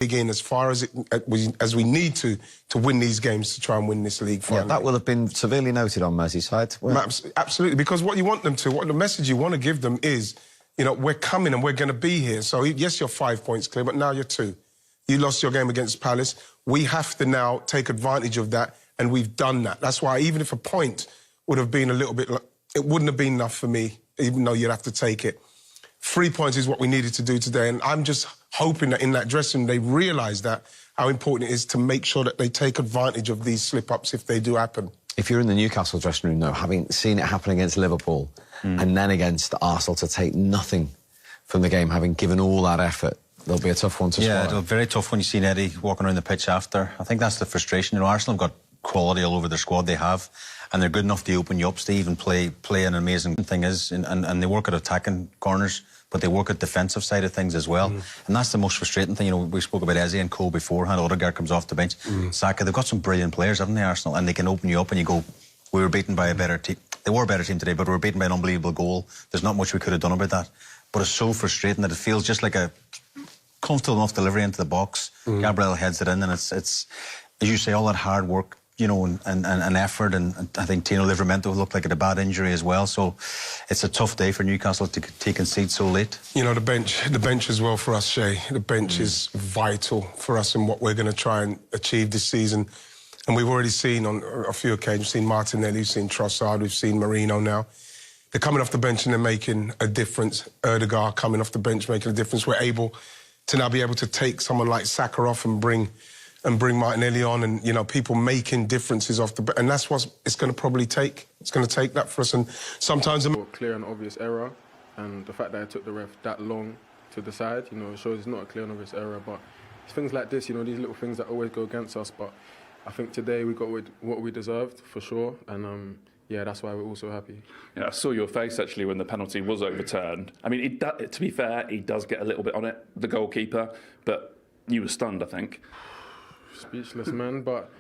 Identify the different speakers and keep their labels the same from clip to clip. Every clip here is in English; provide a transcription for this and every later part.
Speaker 1: Begin as far as we need to win these games to try and win this league finally.
Speaker 2: Yeah, that will have been severely noted on Merseyside.
Speaker 1: Absolutely, because what you want them to, what the message you want to give them is, you know, we're coming and we're going to be here. So yes, you're 5 points clear, but now you're 2. You lost your game against Palace. We have to now take advantage of that, and we've done that. That's why even if a point would have been a little bit, it wouldn't have been enough for me, even though you'd have to take it. 3 points is what we needed to do today, and I'm just hoping that in that dressing room they realise that, how important it is to make sure that they take advantage of these slip-ups if they do happen.
Speaker 2: If you're in the Newcastle dressing room, though, having seen it happen against Liverpool and then against Arsenal to take nothing from the game, having given all that effort, there'll be a tough one to swallow.
Speaker 3: Yeah, it'll be very tough when you see Eddie walking around the pitch after. I think that's the frustration. You know, Arsenal have got quality all over their squad, they have, and they're good enough to open you up, Steve, and play an amazing thing is, and they work at attacking corners, but they work at defensive side of things as well. And that's the most frustrating thing. You know, we spoke about Eze and Cole beforehand. Odegaard comes off the bench. Saka, they've got some brilliant players, haven't they, Arsenal? And they can open you up and you go, we were beaten by a better team. They were a better team today, but we were beaten by an unbelievable goal. There's not much we could have done about that. But it's so frustrating that it feels just like a comfortable enough delivery into the box. Gabriel heads it in, and it's, as you say, all that hard work, you know, and effort, and I think Tino Livramento looked like a bad injury as well. So it's a tough day for Newcastle to concede so late. You know, the bench as well for us, Shay. The bench is vital for us in what we're going to try and achieve this season. And we've already seen on a few occasions, we've seen Martinelli, we've seen Trossard, we've seen Merino now. They're coming off the bench and they're making a difference. Odegaard coming off the bench making a difference. We're able to now be able to take someone like Saka off and bring Martinelli on, and, you know, people making differences off the... And that's what it's going to probably take. It's going to take that for us, and sometimes... A
Speaker 4: clear and obvious error, and the fact that it took the ref that long to decide, you know, it shows it's not a clear and obvious error, but it's things like this, you know, these little things that always go against us, but I think today we got what we deserved, for sure, and, yeah, that's why we're all so happy.
Speaker 5: Yeah, I saw your face, actually, when the penalty was overturned. I mean, to be fair, he does get a little bit on it, the goalkeeper, but you were stunned, I think.
Speaker 4: Speechless, man, but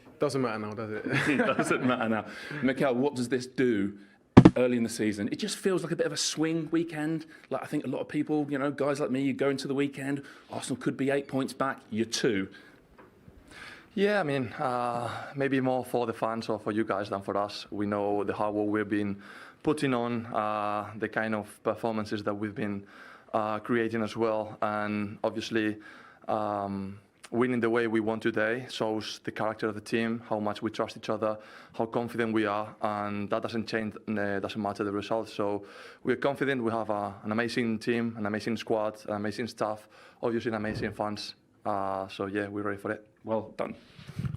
Speaker 4: it doesn't matter now, does it?
Speaker 5: It doesn't matter now. Mikel, what does this do early in the season? It just feels like a bit of a swing weekend. Like, I think a lot of people, you know, guys like me, you go into the weekend, Arsenal could be 8 points back, you're 2.
Speaker 6: Yeah, I mean, maybe more for the fans or for you guys than for us. We know the hard work we've been putting on, the kind of performances that we've been creating as well, and obviously winning the way we won today shows the character of the team, how much we trust each other, how confident we are, and that doesn't change, doesn't matter the result. So we're confident, we have an amazing team, an amazing squad, an amazing staff, obviously an amazing fans. So yeah, we're ready for it.
Speaker 5: Well done.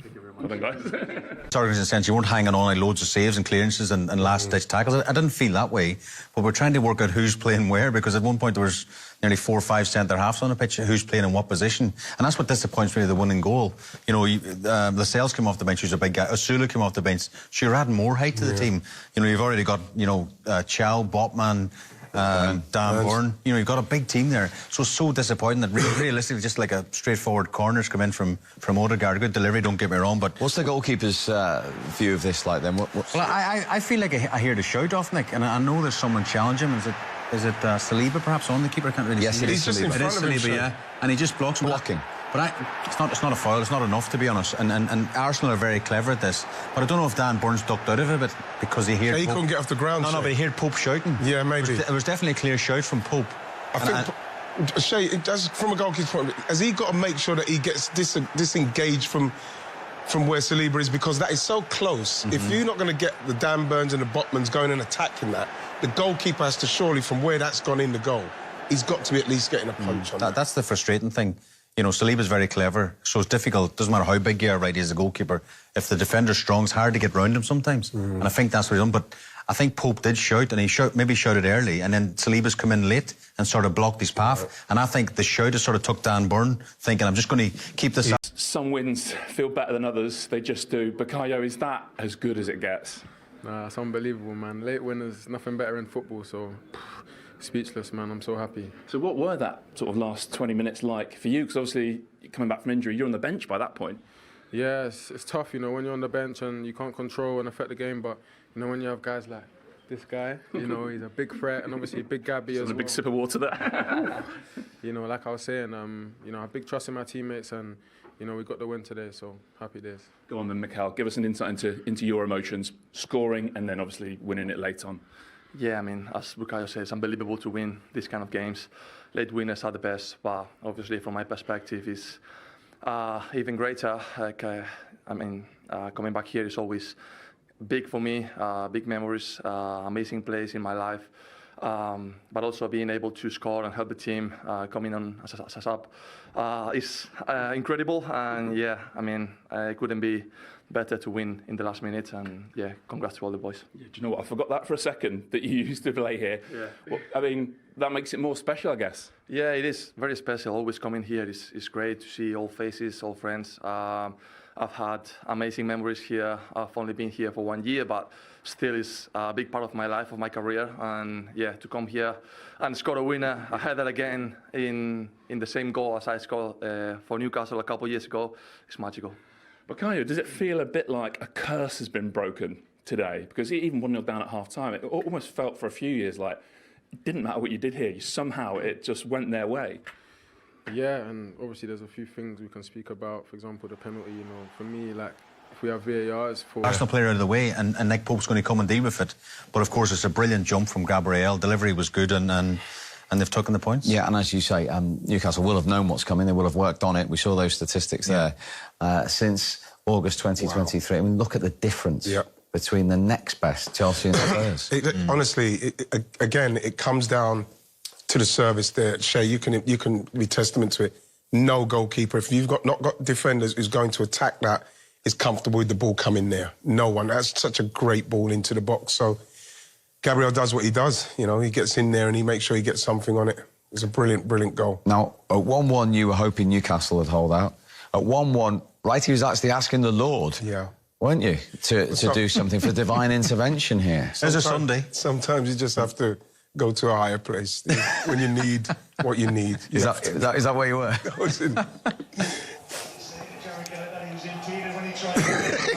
Speaker 4: Thank you very much.
Speaker 5: Well done, guys.
Speaker 3: Sorry, in a sense, you weren't hanging on like loads of saves and clearances and last-ditch tackles. I didn't feel that way, but we're trying to work out who's playing where, because at one point there was nearly 4 or 5 centre-halves on the pitch, who's playing in what position. And that's what disappoints me with the winning goal. You know, Lascelles came off the bench, who's a big guy. Osula came off the bench. So you're adding more height to the team. You know, you've already got, you know, Chow, Botman, Dan Burn. You know, you've got a big team there. So disappointing that realistically just like a straightforward corners come in from Odegaard. Good delivery, don't get me wrong, but...
Speaker 2: What's the goalkeeper's view of this like then?
Speaker 3: Well, I feel like I hear the shout off, Nick, and I know there's someone challenging him. Is it Saliba perhaps on the keeper? I can't really see.
Speaker 1: He's just in front of him,
Speaker 3: Saliba, yeah. And he just blocks him.
Speaker 2: Blocking.
Speaker 3: But it's not a foul, it's not enough, to be honest. And Arsenal are very clever at this. But I don't know if Dan Burns ducked out of it because he heard...
Speaker 1: He couldn't get off the ground.
Speaker 3: No, but he heard Pope shouting.
Speaker 1: Yeah, maybe.
Speaker 3: There was definitely a clear shout from Pope.
Speaker 1: I think, Shay, it does, from a goalkeeper's point of view, has he got to make sure that he gets disengaged from where Saliba is, because that is so close. If you're not going to get the Dan Burns and the Botmans going and attacking that, the goalkeeper has to surely, from where that's gone in the goal, he's got to be at least getting a punch on that.
Speaker 3: That's the frustrating thing. You know, Saliba's very clever, so it's difficult. Doesn't matter how big you are, right, as a goalkeeper. If the defender's strong, it's hard to get round him sometimes. And I think that's what he's done. But I think Pope did shout, and he maybe shouted early, and then Saliba's come in late and sort of blocked his path. And I think the shout has sort of took Dan Burn, thinking, I'm just going to keep this up.
Speaker 5: Some wins feel better than others. They just do. Bukayo, is that as good as it gets?
Speaker 4: Nah, it's unbelievable, man. Late winners, nothing better in football, so... Speechless, man. I'm so happy.
Speaker 5: So what were that sort of last 20 minutes like for you? Because obviously, coming back from injury, you're on the bench by that point.
Speaker 4: Yeah, it's tough, you know, when you're on the bench and you can't control and affect the game. But, you know, when you have guys like this guy. You know, he's a big threat, and obviously Big Gabby as well.
Speaker 5: A big sip of water there.
Speaker 4: You know, like I was saying, you know, I have big trust in my teammates, and you know, we got the win today, so happy days.
Speaker 5: Go on then, Mikel. Give us an insight into your emotions, scoring, and then obviously winning it late on.
Speaker 6: Yeah, I mean, as Bukayo says, it's unbelievable to win these kind of games. Late winners are the best, but obviously from my perspective, it's even greater. Like, coming back here is always big for me, big memories, amazing plays in my life. But also being able to score and help the team coming on as a sub is incredible. And yeah, I mean, it couldn't be better to win in the last minute. And yeah, congrats to all the boys.
Speaker 5: Yeah, do you know what? I forgot that for a second, that you used to play here.
Speaker 6: Yeah.
Speaker 5: Well, I mean, that makes it more special, I guess.
Speaker 6: Yeah, it is very special. Always coming here is great to see all faces, all friends. I've had amazing memories here. I've only been here for 1 year, but still is a big part of my life, of my career. And yeah, to come here and score a winner, I had that again in the same goal as I scored for Newcastle a couple of years ago. It's magical.
Speaker 5: Bukayo, does it feel a bit like a curse has been broken today? Because even 1-0 down at half-time, it almost felt for a few years like it didn't matter what you did here. Somehow it just went their way.
Speaker 4: Yeah, and obviously there's a few things we can speak about. For example, the penalty, you know, for me, like, if we have VARs for...
Speaker 3: Arsenal player out of the way, and Nick Pope's going to come and deal with it. But of course, it's a brilliant jump from Gabriel. Delivery was good, and they've taken the points.
Speaker 2: Yeah, and as you say, Newcastle will have known what's coming. They will have worked on it. We saw those statistics there since August 2023. Wow. I mean, look at the difference between the next best, Chelsea and Spurs.
Speaker 1: Honestly, again, it comes down to the service there. Shay, you can be testament to it. No goalkeeper, if you've not got defenders who's going to attack that, is comfortable with the ball coming there. No one. That's such a great ball into the box. So Gabriel does what he does. You know, he gets in there and he makes sure he gets something on it. It's a brilliant, brilliant goal.
Speaker 2: Now, at 1-1, you were hoping Newcastle would hold out. At 1-1, Wright, he was actually asking the Lord, weren't you, to do something for divine intervention here.
Speaker 3: There's a Sunday.
Speaker 1: Sometimes you just have to go to a higher place when you need what you need.
Speaker 2: Is that where you were?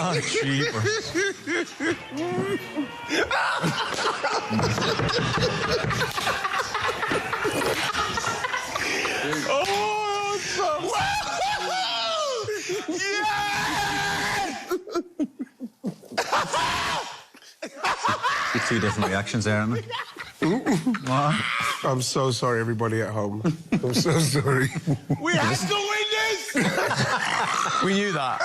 Speaker 3: Oh, jeepers.
Speaker 1: Oh, so...
Speaker 3: Two different reactions there, aren't there?
Speaker 1: I'm so sorry, everybody at home. I'm so sorry. We have to win this!
Speaker 2: We knew that.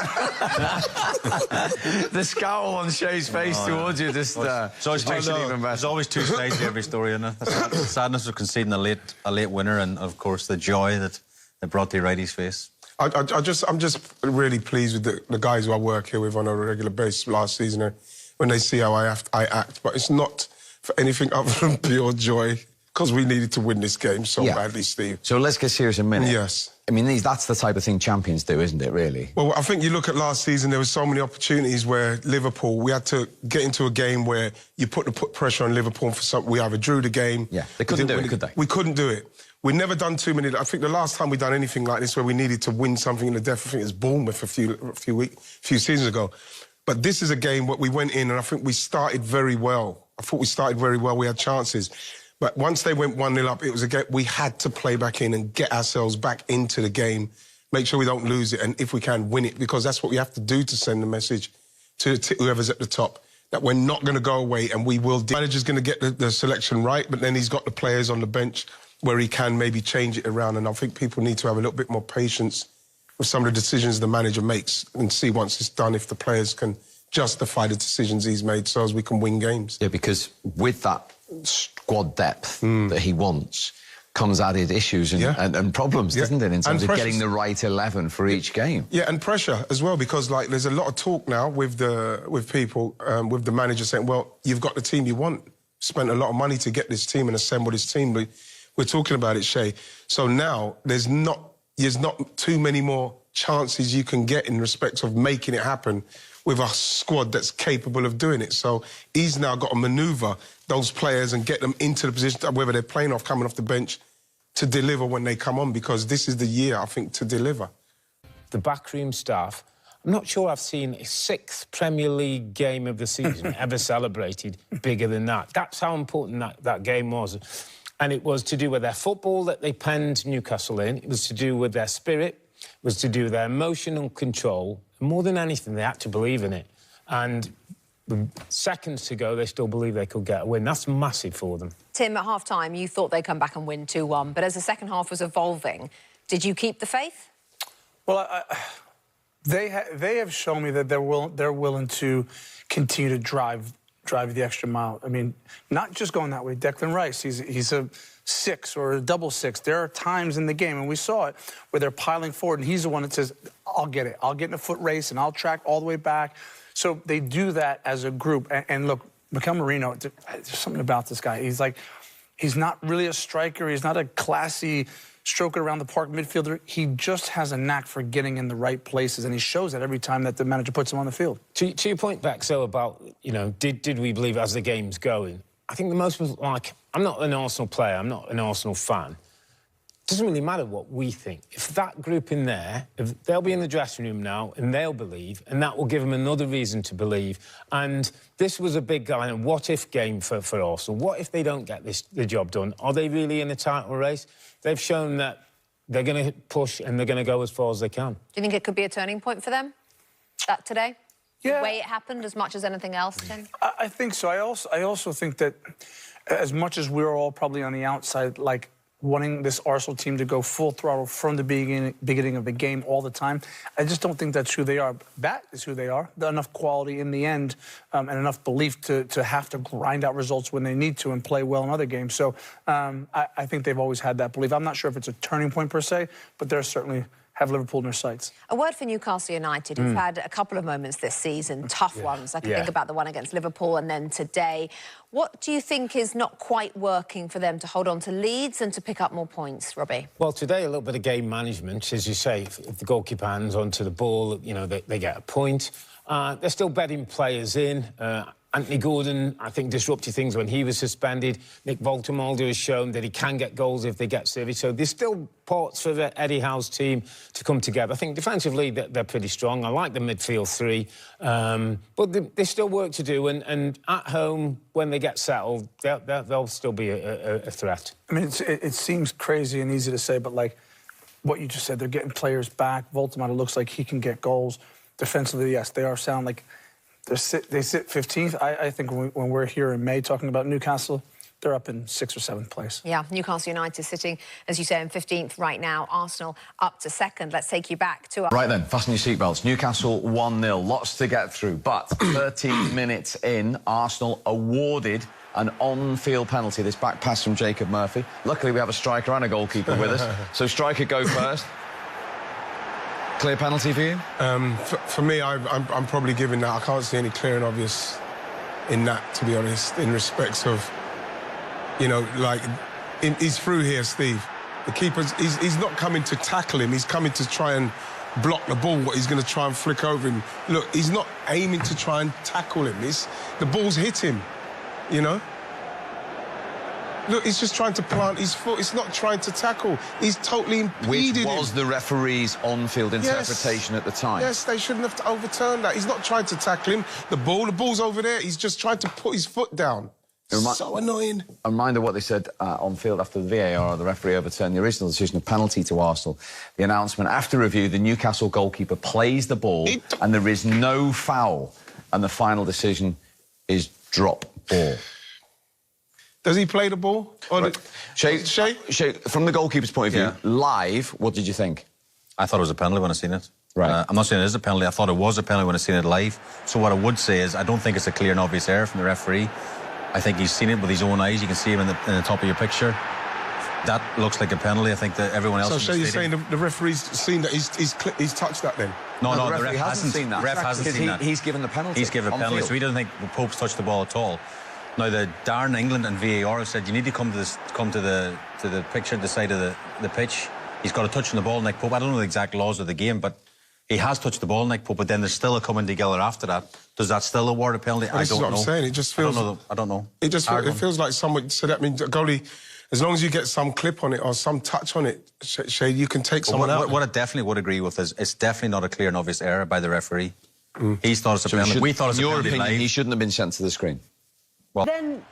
Speaker 2: The scowl on Shay's face towards you just makes it even better.
Speaker 3: There's always two sides to every story, isn't there? The sadness of conceding a late winner, and of course the joy that it brought to Wrighty's face.
Speaker 1: I'm just really pleased with the guys who I work here with on a regular basis last season when they see how I act. But it's not for anything other than pure joy, because we needed to win this game so badly, Steve.
Speaker 2: So let's get serious a minute.
Speaker 1: Yes.
Speaker 2: I mean, that's the type of thing champions do, isn't it, really?
Speaker 1: Well, I think you look at last season, there were so many opportunities where Liverpool, we had to get into a game where you put pressure on Liverpool for something. We either drew the game...
Speaker 2: Yeah, they couldn't do it, could they?
Speaker 1: We couldn't do it. We've never done too many... I think the last time we done anything like this where we needed to win something in the death, I think it was Bournemouth a few seasons ago. But this is a game where we went in and I think we started very well. I thought we started very well. We had chances. But once they went 1-0 up, it was a game we had to play back in and get ourselves back into the game, make sure we don't lose it, and if we can, win it, because that's what we have to do to send the message to whoever's at the top, that we're not going to go away and we will... The manager's going to get the selection right, but then he's got the players on the bench where he can maybe change it around, and I think people need to have a little bit more patience with some of the decisions the manager makes and see once it's done if the players can justify the decisions he's made so as we can win games.
Speaker 2: Yeah, because with that squad depth that he wants comes added issues and problems, doesn't it, in terms of getting the right 11 for each game.
Speaker 1: Yeah, and pressure as well, because like there's a lot of talk now with people, with the manager saying, well, you've got the team you want. Spent a lot of money to get this team and assemble this team. We're talking about it, Shay. So now there's not too many more chances you can get in respect of making it happen with a squad that's capable of doing it. So he's now got to manoeuvre those players and get them into the position, whether they're playing or coming off the bench, to deliver when they come on, because this is the year, I think, to deliver.
Speaker 7: The backroom staff I'm not sure I've seen a 6th Premier League game of the season ever celebrated bigger than that. That's how important that game was. And it was to do with their football that they penned Newcastle in. It was to do with their spirit. It was to do with their emotional control. And more than anything, they had to believe in it. And with seconds to go, they still believe they could get a win. That's massive for them.
Speaker 8: Tim, at half-time, you thought they'd come back and win 2-1. But as the second half was evolving, did you keep the faith?
Speaker 9: Well, they have shown me that they're willing to continue to drive the extra mile. I mean, not just going that way. Declan Rice, he's a 6 or a double 6. There are times in the game, and we saw it, where they're piling forward, and he's the one that says, I'll get it. I'll get in a foot race, and I'll track all the way back. So they do that as a group. And look, Mikel Merino, there's something about this guy. He's not really a striker. He's not a classy stroke it around the park midfielder. He just has a knack for getting in the right places, and he shows that every time that the manager puts him on the field.
Speaker 7: To your point, Baxo, about, you know, did we believe as the game's going? I think the most was like, I'm not an Arsenal player, I'm not an Arsenal fan. It doesn't really matter what we think. If that group in there, if they'll be in the dressing room now and they'll believe, and that will give them another reason to believe. And this was a big kind of what-if game for Arsenal. What if they don't get the job done? Are they really in a title race? They've shown that they're going to push and they're going to go as far as they can. Do
Speaker 8: you think it could be a turning point for them, that today?
Speaker 9: Yeah.
Speaker 8: The way it happened as much as anything else, Tim?
Speaker 9: I think so. I also think that as much as we're all probably on the outside, like, wanting this Arsenal team to go full throttle from the beginning of the game all the time, I just don't think that's who they are. That is who they are. Enough quality in the end and enough belief to have to grind out results when they need to and play well in other games. So I think they've always had that belief. I'm not sure if it's a turning point per se, but they're certainly have Liverpool in their sights.
Speaker 8: A word for Newcastle United, who've had a couple of moments this season, tough ones. I can think about the one against Liverpool and then today. What do you think is not quite working for them to hold on to leads and to pick up more points, Robbie?
Speaker 7: Well, today, a little bit of game management. As you say, if the goalkeeper hands onto the ball, you know, they get a point. They're still bedding players in. Anthony Gordon, I think, disrupted things when he was suspended. Nick Woltemade has shown that he can get goals if they get service. So there's still parts for the Eddie Howe's team to come together. I think defensively they're pretty strong. I like the midfield 3. But there's still work to do. And at home, when they get settled, they'll still be a threat. I mean,
Speaker 9: it seems crazy and easy to say, but, like, what you just said, they're getting players back. Woltemade looks like he can get goals. Defensively, yes, they are sound like... They sit 15th. I think when we're here in May talking about Newcastle, they're up in 6th or 7th place.
Speaker 8: Yeah, Newcastle United sitting, as you say, in 15th right now. Arsenal up to 2nd. Let's take you back to...
Speaker 2: Right then, fasten your seatbelts. Newcastle 1-0. Lots to get through. But 13 minutes in, Arsenal awarded an on-field penalty. This back pass from Jacob Murphy. Luckily, we have a striker and a goalkeeper with us. So striker, go first. Clear penalty for you?
Speaker 1: For me, I'm probably giving that. I can't see any clear and obvious in that, to be honest, in respects of, you know, like, he's through here, Steve. The keeper's, he's not coming to tackle him. He's coming to try and block the ball. He's going to try and flick over him. Look, he's not aiming to try and tackle him. The ball's hit him, you know? Look, he's just trying to plant his foot. He's not trying to tackle. He's totally impeded him.
Speaker 2: Which was the referee's on-field interpretation at the time.
Speaker 1: Yes, they shouldn't have overturned that. He's not trying to tackle him. The ball's over there. He's just trying to put his foot down. So annoying.
Speaker 2: A reminder what they said on field after the VAR, the referee overturned the original decision of penalty to Arsenal. The announcement, after review, the Newcastle goalkeeper plays the ball and there is no foul. And the final decision is drop ball.
Speaker 1: Does he play the ball? Or
Speaker 2: Shay, from the goalkeeper's point of view, live, what did you think?
Speaker 3: I thought it was a penalty when I seen it.
Speaker 2: Right.
Speaker 3: I'm not saying it is a penalty. I thought it was a penalty when I seen it live. So what I would say is I don't think it's a clear and obvious error from the referee. I think he's seen it with his own eyes. You can see him in the top of your picture. That looks like a penalty. I think that everyone else...
Speaker 1: So Shay, you're saying the referee's seen that he's touched that then?
Speaker 3: No, the referee hasn't seen that. The ref hasn't seen that.
Speaker 2: He's given the penalty.
Speaker 3: He's given a penalty, so he doesn't think Pope's touched the ball at all. Now, the Darren England and VAR have said you need to come to the picture, the side of the pitch. He's got a touch on the ball, Nick Pope. I don't know the exact laws of the game, but he has touched the ball, Nick Pope. But then there's still a coming together after that. Does that still award a penalty?
Speaker 1: Well,
Speaker 3: I don't know.
Speaker 1: This is what I'm saying. It just feels...
Speaker 3: I don't know.
Speaker 1: It feels like someone said that. I mean, the goalie as long as you get some clip on it or some touch on it, Shay, you can take someone out.
Speaker 3: What I definitely would agree with is it's definitely not a clear and obvious error by the referee. He's thought it's a penalty. We thought it's a penalty.
Speaker 2: In your opinion, he shouldn't have been sent to the screen.
Speaker 10: But then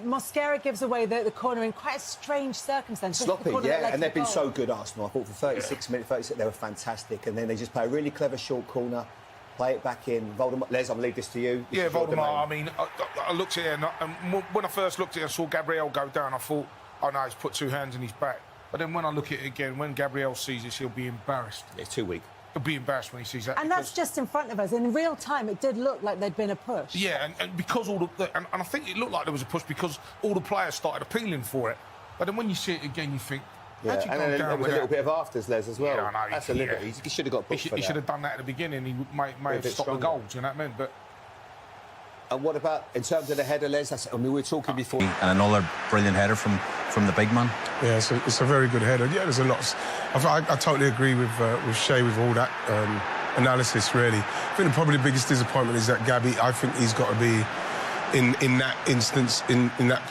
Speaker 10: Mosquera gives away the corner in quite a strange circumstance.
Speaker 11: Sloppy, yeah, and they've been so good, Arsenal. I thought for 36 minutes, 36, they were fantastic. And then they just play a really clever short corner, play it back in. Voldemort, Les, I'll leave this to you.
Speaker 12: Yeah, Voldemort, I mean, I looked at it, and when I first looked at it and saw Gabriel go down, I thought, oh no, he's put 2 hands in his back. But then when I look at it again, when Gabriel sees this, he'll be embarrassed.
Speaker 11: Yeah, it's too weak.
Speaker 12: He'll be embarrassed when he sees that.
Speaker 10: And that's just in front of us. In real time, it did look like there'd been a push.
Speaker 12: Yeah, and because all and I think it looked like there was a push because all the players started appealing for it. But then when you see it again, you think,
Speaker 11: yeah, and then there was a little bit of afters, Les, as well.
Speaker 12: Yeah, I know.
Speaker 11: That's a little bit. He should have got pushed for that.
Speaker 12: He should have done that at the beginning. He may have stopped the goals, you know what I mean? But
Speaker 11: and what about in terms of the header, Les? I mean, we were talking before.
Speaker 3: And another brilliant header from the big man.
Speaker 1: Yeah, it's a very good header. Yeah, there's a lot. I totally agree with Shay with all that analysis, really. I think probably the biggest disappointment is that Gabby, I think he's got to be in that instance, in that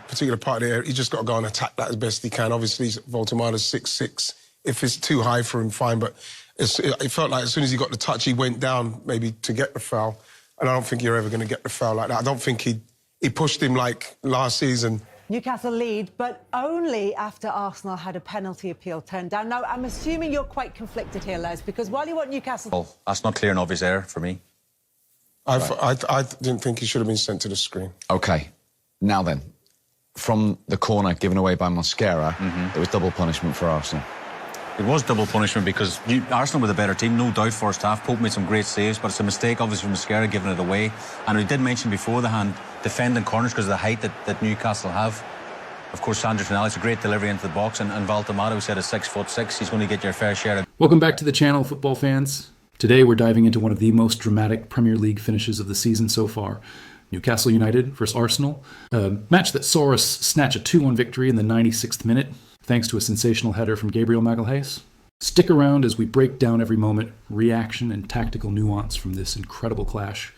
Speaker 1: particular part of the area, he's just got to go and attack that as best he can. Obviously, Voltemade's 6'6". If it's too high for him, fine, but it felt like as soon as he got the touch, he went down maybe to get the foul. And I don't think you're ever going to get the foul like that. I don't think he pushed him like last season.
Speaker 10: Newcastle lead, but only after Arsenal had a penalty appeal turned down. Now, I'm assuming you're quite conflicted here, Les, because while you want Newcastle...
Speaker 3: Well, that's not clear and obvious error for me.
Speaker 1: I didn't think he should have been sent to the screen.
Speaker 2: OK. Now then, from the corner given away by Mosquera, it was double punishment for Arsenal.
Speaker 3: It was double punishment because Arsenal were the better team, no doubt, first half. Pope made some great saves, but it's a mistake, obviously, from Mosquera giving it away. And we did mention before the hand, defending corners because of the height that Newcastle have. Of course, Sandro Tonali's a great delivery into the box, and Voltemade, who said is 6'6", he's going to get your fair share of...
Speaker 13: Welcome back to the channel, football fans. Today we're diving into one of the most dramatic Premier League finishes of the season so far. Newcastle United versus Arsenal. A match that saw us snatch a 2-1 victory in the 96th minute, thanks to a sensational header from Gabriel Magalhaes. Stick around as we break down every moment, reaction and tactical nuance from this incredible clash.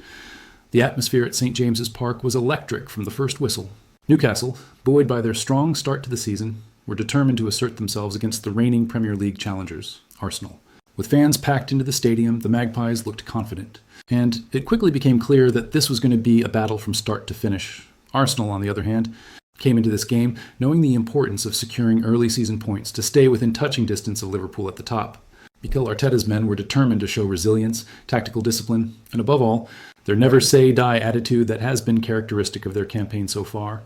Speaker 13: The atmosphere at St. James's Park was electric from the first whistle. Newcastle, buoyed by their strong start to the season, were determined to assert themselves against the reigning Premier League challengers, Arsenal. With fans packed into the stadium, the Magpies looked confident. And it quickly became clear that this was going to be a battle from start to finish. Arsenal, on the other hand, came into this game knowing the importance of securing early season points to stay within touching distance of Liverpool at the top. Mikel Arteta's men were determined to show resilience, tactical discipline, and above all, their never-say-die attitude that has been characteristic of their campaign so far.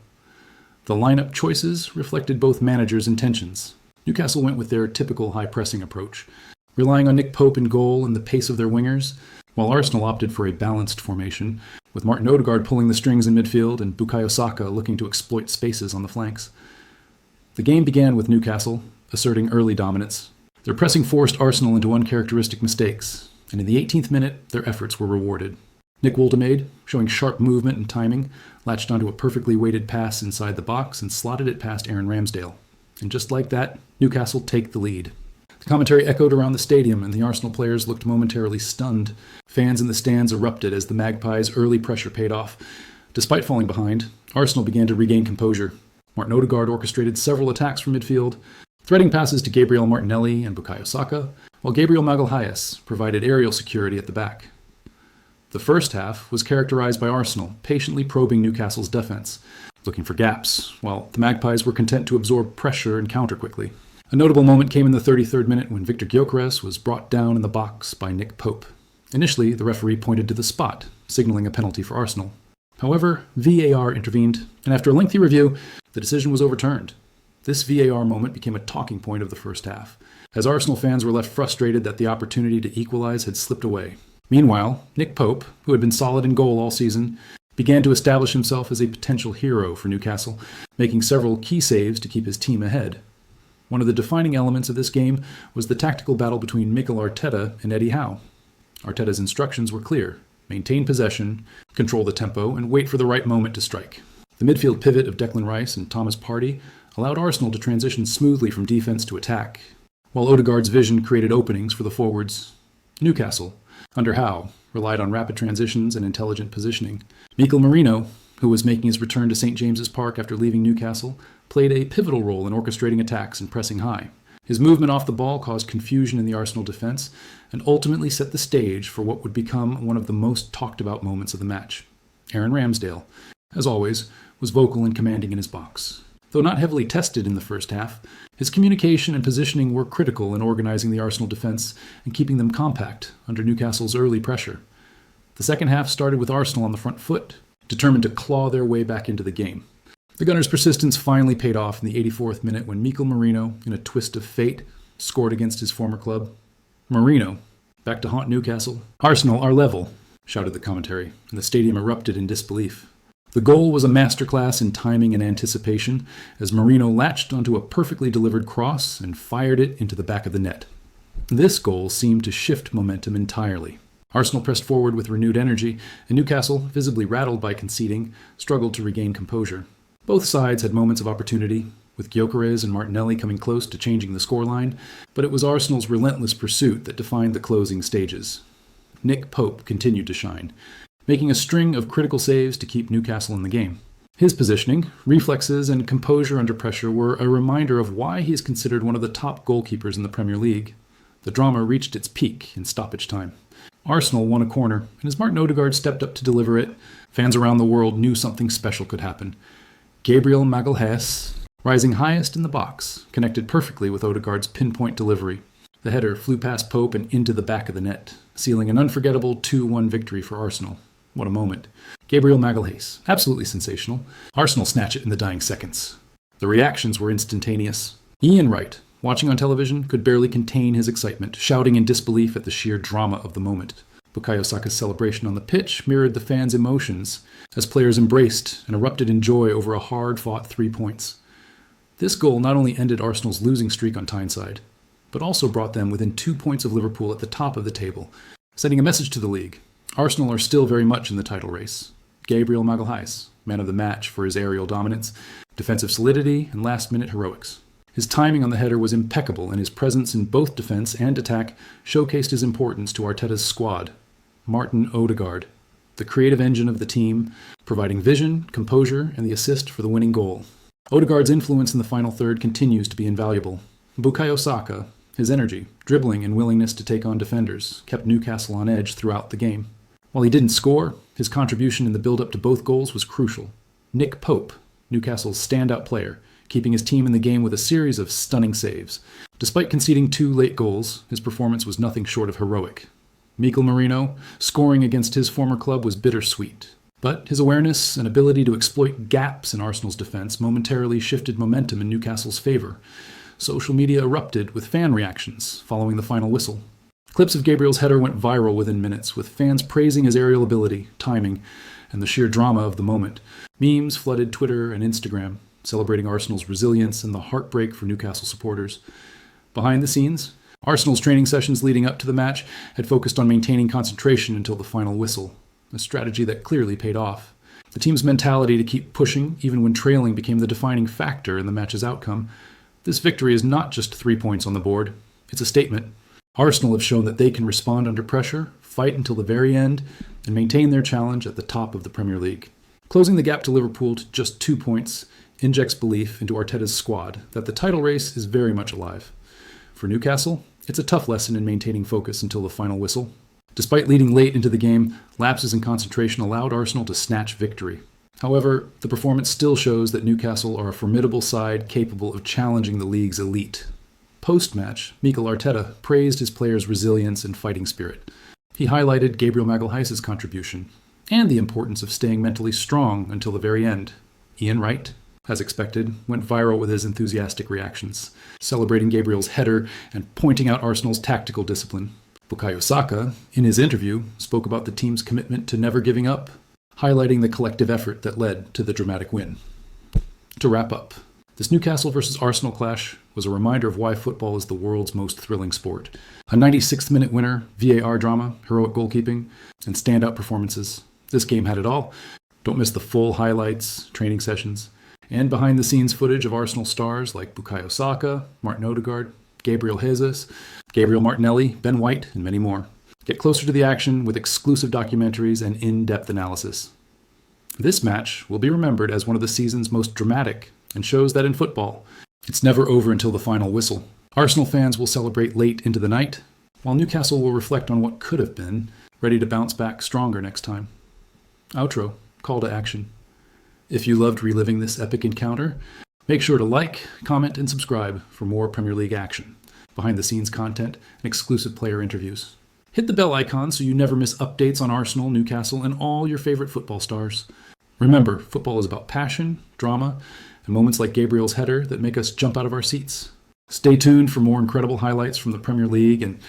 Speaker 13: The lineup choices reflected both managers' intentions. Newcastle went with their typical high-pressing approach, relying on Nick Pope in goal and the pace of their wingers, while Arsenal opted for a balanced formation, with Martin Odegaard pulling the strings in midfield and Bukayo Saka looking to exploit spaces on the flanks. The game began with Newcastle asserting early dominance. Their pressing forced Arsenal into uncharacteristic mistakes, and in the 18th minute, their efforts were rewarded. Nick Woltemade, showing sharp movement and timing, latched onto a perfectly weighted pass inside the box and slotted it past Aaron Ramsdale. And just like that, Newcastle take the lead. The commentary echoed around the stadium, and the Arsenal players looked momentarily stunned. Fans in the stands erupted as the Magpies' early pressure paid off. Despite falling behind, Arsenal began to regain composure. Martin Odegaard orchestrated several attacks from midfield, threading passes to Gabriel Martinelli and Bukayo Saka, while Gabriel Magalhaes provided aerial security at the back. The first half was characterized by Arsenal patiently probing Newcastle's defense, looking for gaps, while the Magpies were content to absorb pressure and counter quickly. A notable moment came in the 33rd minute when Victor Gyökeres was brought down in the box by Nick Pope. Initially, the referee pointed to the spot, signaling a penalty for Arsenal. However, VAR intervened, and after a lengthy review, the decision was overturned. This VAR moment became a talking point of the first half, as Arsenal fans were left frustrated that the opportunity to equalize had slipped away. Meanwhile, Nick Pope, who had been solid in goal all season, began to establish himself as a potential hero for Newcastle, making several key saves to keep his team ahead. One of the defining elements of this game was the tactical battle between Mikel Arteta and Eddie Howe. Arteta's instructions were clear: maintain possession, control the tempo, and wait for the right moment to strike. The midfield pivot of Declan Rice and Thomas Partey allowed Arsenal to transition smoothly from defense to attack, while Odegaard's vision created openings for the forwards. Newcastle, under Howe, relied on rapid transitions and intelligent positioning. Mikel Merino, who was making his return to St. James's Park after leaving Newcastle, played a pivotal role in orchestrating attacks and pressing high. His movement off the ball caused confusion in the Arsenal defence and ultimately set the stage for what would become one of the most talked about moments of the match. Aaron Ramsdale, as always, was vocal and commanding in his box. Though not heavily tested in the first half, his communication and positioning were critical in organising the Arsenal defence and keeping them compact under Newcastle's early pressure. The second half started with Arsenal on the front foot, determined to claw their way back into the game. The Gunners' persistence finally paid off in the 84th minute when Mikel Merino, in a twist of fate, scored against his former club. Merino, back to haunt Newcastle. Arsenal are level, shouted the commentary, and the stadium erupted in disbelief. The goal was a masterclass in timing and anticipation as Merino latched onto a perfectly delivered cross and fired it into the back of the net. This goal seemed to shift momentum entirely. Arsenal pressed forward with renewed energy, and Newcastle, visibly rattled by conceding, struggled to regain composure. Both sides had moments of opportunity, with Gyökeres and Martinelli coming close to changing the scoreline, but it was Arsenal's relentless pursuit that defined the closing stages. Nick Pope continued to shine, making a string of critical saves to keep Newcastle in the game. His positioning, reflexes, and composure under pressure were a reminder of why he is considered one of the top goalkeepers in the Premier League. The drama reached its peak in stoppage time. Arsenal won a corner, and as Martin Odegaard stepped up to deliver it, fans around the world knew something special could happen. Gabriel Magalhaes, rising highest in the box, connected perfectly with Odegaard's pinpoint delivery. The header flew past Pope and into the back of the net, sealing an unforgettable 2-1 victory for Arsenal. What a moment. Gabriel Magalhaes, absolutely sensational. Arsenal snatch it in the dying seconds. The reactions were instantaneous. Ian Wright, watching on television, could barely contain his excitement, shouting in disbelief at the sheer drama of the moment. Bukayo Saka's celebration on the pitch mirrored the fans' emotions as players embraced and erupted in joy over a hard-fought 3 points. This goal not only ended Arsenal's losing streak on Tyneside, but also brought them within 2 points of Liverpool at the top of the table, sending a message to the league. Arsenal are still very much in the title race. Gabriel Magalhaes, man of the match for his aerial dominance, defensive solidity, and last-minute heroics. His timing on the header was impeccable, and his presence in both defense and attack showcased his importance to Arteta's squad. Martin Odegaard, the creative engine of the team, providing vision, composure, and the assist for the winning goal. Odegaard's influence in the final third continues to be invaluable. Bukayo Saka, his energy, dribbling, and willingness to take on defenders kept Newcastle on edge throughout the game. While he didn't score, his contribution in the build-up to both goals was crucial. Nick Pope, Newcastle's standout player, keeping his team in the game with a series of stunning saves. Despite conceding 2 late goals, his performance was nothing short of heroic. Mikel Merino, scoring against his former club, was bittersweet. But his awareness and ability to exploit gaps in Arsenal's defence momentarily shifted momentum in Newcastle's favour. Social media erupted with fan reactions following the final whistle. Clips of Gabriel's header went viral within minutes, with fans praising his aerial ability, timing, and the sheer drama of the moment. Memes flooded Twitter and Instagram, celebrating Arsenal's resilience and the heartbreak for Newcastle supporters. Behind the scenes, Arsenal's training sessions leading up to the match had focused on maintaining concentration until the final whistle, a strategy that clearly paid off. The team's mentality to keep pushing, even when trailing, became the defining factor in the match's outcome. This victory is not just 3 points on the board, it's a statement. Arsenal have shown that they can respond under pressure, fight until the very end, and maintain their challenge at the top of the Premier League. Closing the gap to Liverpool to just 2 points injects belief into Arteta's squad that the title race is very much alive. For Newcastle, it's a tough lesson in maintaining focus until the final whistle. Despite leading late into the game, lapses in concentration allowed Arsenal to snatch victory. However, the performance still shows that Newcastle are a formidable side capable of challenging the league's elite. Post-match, Mikel Arteta praised his players' resilience and fighting spirit. He highlighted Gabriel Magalhaes' contribution and the importance of staying mentally strong until the very end. Ian Wright, as expected, went viral with his enthusiastic reactions, celebrating Gabriel's header and pointing out Arsenal's tactical discipline. Bukayo Saka, in his interview, spoke about the team's commitment to never giving up, highlighting the collective effort that led to the dramatic win. To wrap up, this Newcastle versus Arsenal clash was a reminder of why football is the world's most thrilling sport. A 96th minute winner, VAR drama, heroic goalkeeping, and standout performances. This game had it all. Don't miss the full highlights, training sessions, and behind-the-scenes footage of Arsenal stars like Bukayo Saka, Martin Odegaard, Gabriel Jesus, Gabriel Martinelli, Ben White, and many more. Get closer to the action with exclusive documentaries and in-depth analysis. This match will be remembered as one of the season's most dramatic and shows that in football, it's never over until the final whistle. Arsenal fans will celebrate late into the night, while Newcastle will reflect on what could have been, ready to bounce back stronger next time. Outro, call to action. If you loved reliving this epic encounter, make sure to like, comment, and subscribe for more Premier League action, behind-the-scenes content, and exclusive player interviews. Hit the bell icon so you never miss updates on Arsenal, Newcastle, and all your favorite football stars. Remember, football is about passion, drama, and moments like Gabriel's header that make us jump out of our seats. Stay tuned for more incredible highlights from the Premier League and